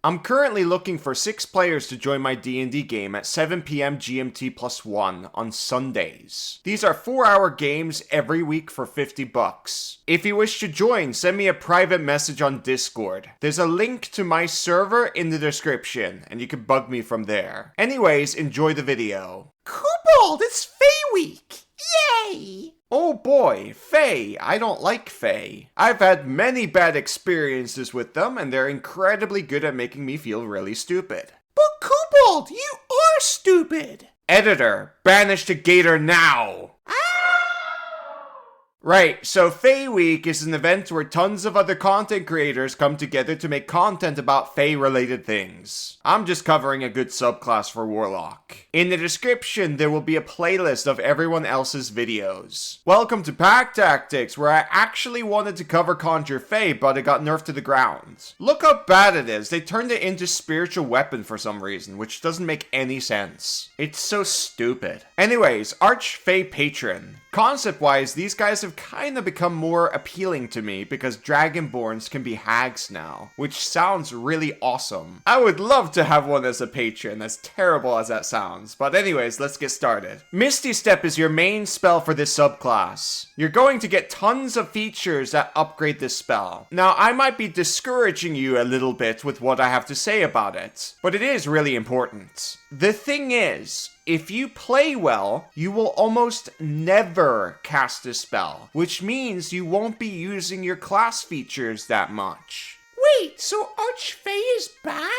I'm currently looking for 6 players to join my D&D game at 7 PM GMT +1 on Sundays. These are 4-hour games every week for $50. If you wish to join, send me a private message on Discord. There's a link to my server in the description, and you can bug me from there. Anyways, enjoy the video. Kobold, it's Fey Week! Yay! Oh boy, Fae. I don't like Fae. I've had many bad experiences with them, and they're incredibly good at making me feel really stupid. But Kobold, you are stupid! Editor, banish the gator now! Right, so Fae Week is an event where tons of other content creators come together to make content about Fae-related things. I'm just covering a good subclass for Warlock. In the description, there will be a playlist of everyone else's videos. Welcome to Pack Tactics, where I actually wanted to cover Conjure Fae, but it got nerfed to the ground. Look how bad it is. They turned it into spiritual weapon for some reason, which doesn't make any sense. It's so stupid. Anyways, Archfey Patron. Concept-wise, these guys have kind of become more appealing to me because Dragonborns can be hags now, which sounds really awesome. I would love to have one as a patron, as terrible as that sounds. But anyways, let's get started. Misty Step is your main spell for this subclass. You're going to get tons of features that upgrade this spell. Now, I might be discouraging you a little bit with what I have to say about it, but it is really important. The thing is, if you play well, you will almost never cast a spell, which means you won't be using your class features that much. Wait, so Archfey is bad?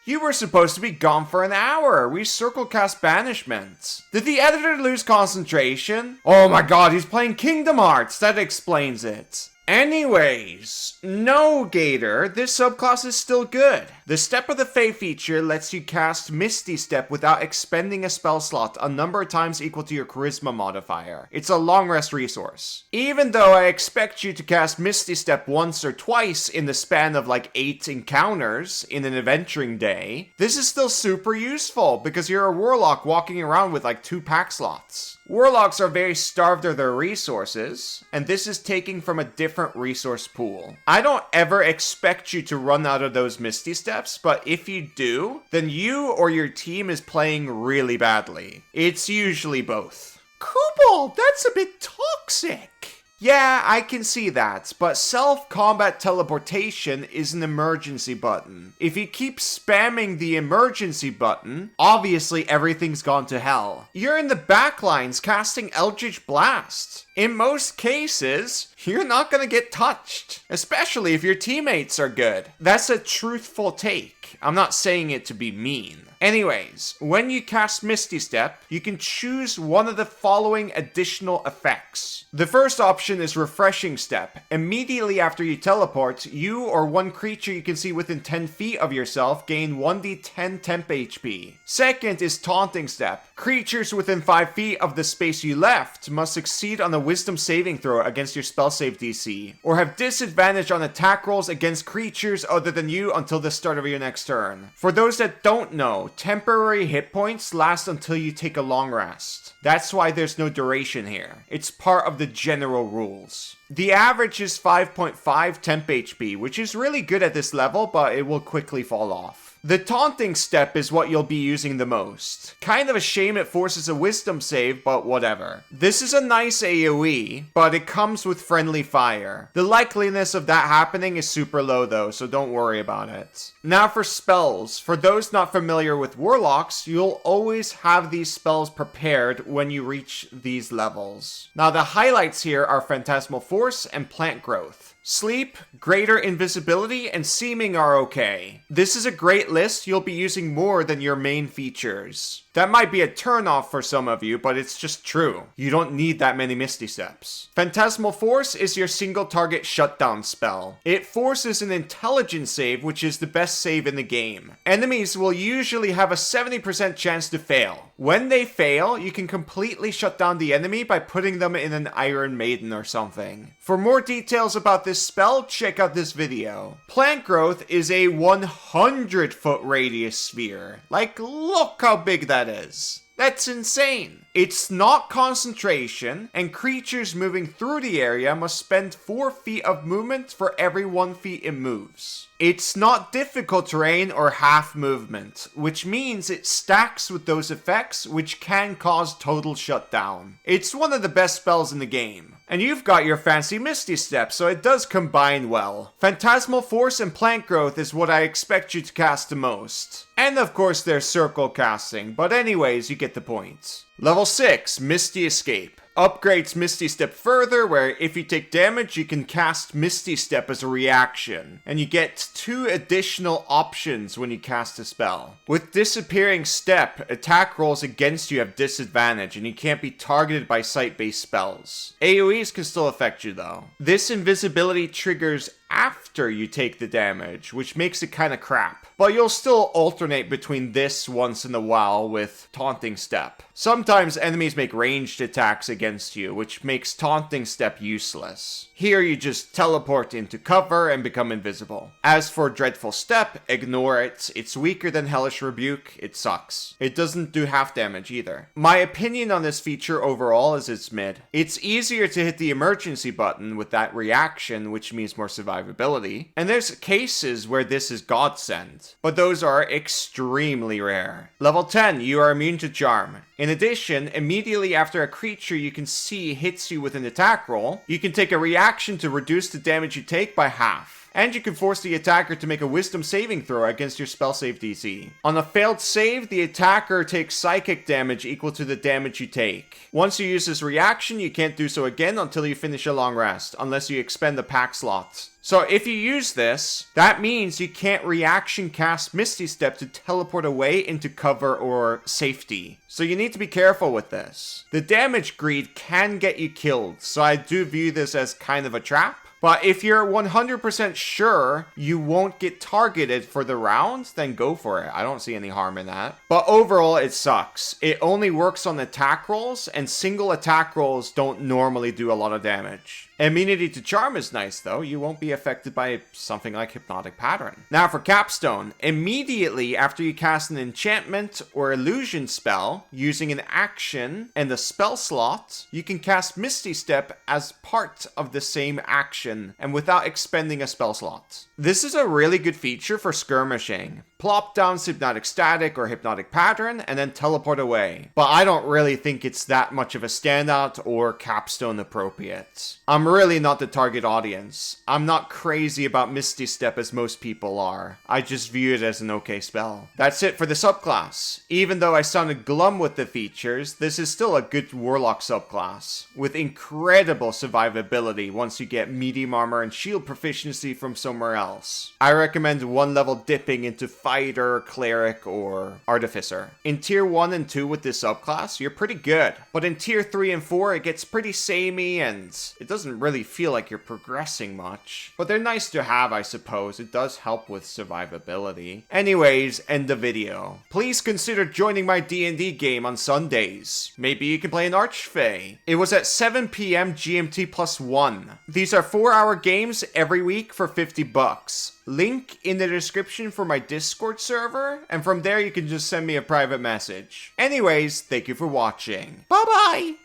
You were supposed to be gone for an hour. We circle cast banishment. Did the editor lose concentration? Oh my god, he's playing Kingdom Hearts. That explains it. Anyways, no Gator, this subclass is still good. The Step of the Fae feature lets you cast Misty Step without expending a spell slot a number of times equal to your Charisma modifier. It's a long rest resource. Even though I expect you to cast Misty Step once or twice in the span of like 8 encounters in an adventuring day, this is still super useful because you're a Warlock walking around with like 2 pack slots. Warlocks are very starved of their resources, and this is taking from a different resource pool. I don't ever expect you to run out of those Misty Steps, but if you do, then you or your team is playing really badly. It's usually both. Kobold, that's a bit toxic. Yeah, I can see that, but self-combat teleportation is an emergency button. If you keep spamming the emergency button, obviously everything's gone to hell. You're in the backlines casting Eldritch Blast. In most cases, you're not gonna get touched, especially if your teammates are good. That's a truthful take. I'm not saying it to be mean. Anyways, when you cast Misty Step, you can choose one of the following additional effects. The first option is Refreshing Step. Immediately after you teleport, you or one creature you can see within 10 feet of yourself gain 1d10 temp HP. Second is Taunting Step. Creatures within 5 feet of the space you left must succeed on a Wisdom saving throw against your spell save DC, or have disadvantage on attack rolls against creatures other than you until the start of your next turn. For those that don't know, temporary hit points last until you take a long rest. That's why there's no duration here. It's part of the general rules. The average is 5.5 temp HP, which is really good at this level, but it will quickly fall off. The Taunting Step is what you'll be using the most. Kind of a shame it forces a Wisdom save, but whatever. This is a nice AoE, but it comes with friendly fire. The likeliness of that happening is super low though, so don't worry about it. Now for spells. For those not familiar with Warlocks, you'll always have these spells prepared when you reach these levels. Now the highlights here are Phantasmal Force and Plant Growth. Sleep, Greater Invisibility, and Seeming are okay. This is a great list. You'll be using more than your main features. That might be a turnoff for some of you, but it's just true. You don't need that many Misty Steps. Phantasmal Force is your single target shutdown spell. It forces an intelligence save, which is the best save in the game. Enemies will usually have a 70% chance to fail. When they fail, you can completely shut down the enemy by putting them in an Iron Maiden or something. For more details about this spell, check out this video. Plant Growth is a 100-foot radius sphere. Like, look how big that is. That's insane. It's not concentration, and creatures moving through the area must spend 4 feet of movement for every 1 feet it moves. It's not difficult terrain or half movement, which means it stacks with those effects which can cause total shutdown. It's one of the best spells in the game. And you've got your fancy Misty Step, so it does combine well. Phantasmal Force and Plant Growth is what I expect you to cast the most. And of course there's Circle Casting, but anyways, you get the point. Level 6, Misty Escape. Upgrades Misty Step further, where if you take damage, you can cast Misty Step as a reaction, and you get 2 additional options when you cast a spell. With Disappearing Step, attack rolls against you have disadvantage, and you can't be targeted by sight-based spells. AoEs can still affect you though. This invisibility triggers after you take the damage, which makes it kinda crap. But you'll still alternate between this once in a while with Taunting Step. Sometimes enemies make ranged attacks against you, which makes Taunting Step useless. Here you just teleport into cover and become invisible. As for Dreadful Step, ignore it. It's weaker than Hellish Rebuke, it sucks. It doesn't do half damage either. My opinion on this feature overall is it's mid. It's easier to hit the emergency button with that reaction, which means more survivability. And there's cases where this is godsend, but those are extremely rare. Level 10, you are immune to Charm. In addition, immediately after a creature you can see hits you with an attack roll, you can take a reaction to reduce the damage you take by half. And you can force the attacker to make a wisdom saving throw against your spell save DC. On a failed save, the attacker takes psychic damage equal to the damage you take. Once you use this reaction, you can't do so again until you finish a long rest, unless you expend the pack slot. So if you use this, that means you can't reaction cast Misty Step to teleport away into cover or safety. So you need to be careful with this. The damage greed can get you killed, so I do view this as kind of a trap. But if you're 100% sure you won't get targeted for the round, then go for it. I don't see any harm in that. But overall, it sucks. It only works on attack rolls, and single attack rolls don't normally do a lot of damage. Immunity to Charm is nice though. You won't be affected by something like Hypnotic Pattern. Now for Capstone, immediately after you cast an enchantment or illusion spell using an action and a spell slot, you can cast Misty Step as part of the same action and without expending a spell slot. This is a really good feature for skirmishing. Plop down Hypnotic Static or Hypnotic Pattern and then teleport away. But I don't really think it's that much of a standout or capstone appropriate. I'm really not the target audience. I'm not crazy about Misty Step as most people are. I just view it as an okay spell. That's it for the subclass. Even though I sounded glum with the features, this is still a good Warlock subclass, with incredible survivability once you get medium armor and shield proficiency from somewhere else. I recommend 1 level dipping into Fighter, Cleric, or Artificer. In tier 1 and 2 with this subclass, you're pretty good. But in tier 3 and 4, it gets pretty samey and it doesn't really feel like you're progressing much. But they're nice to have, I suppose. It does help with survivability. Anyways, end the video. Please consider joining my D&D game on Sundays. Maybe you can play an Archfey. It was at 7 PM GMT +1. These are 4-hour games every week for $50. Link in the description for my Discord server, and from there you can just send me a private message. Anyways, thank you for watching. Bye-bye.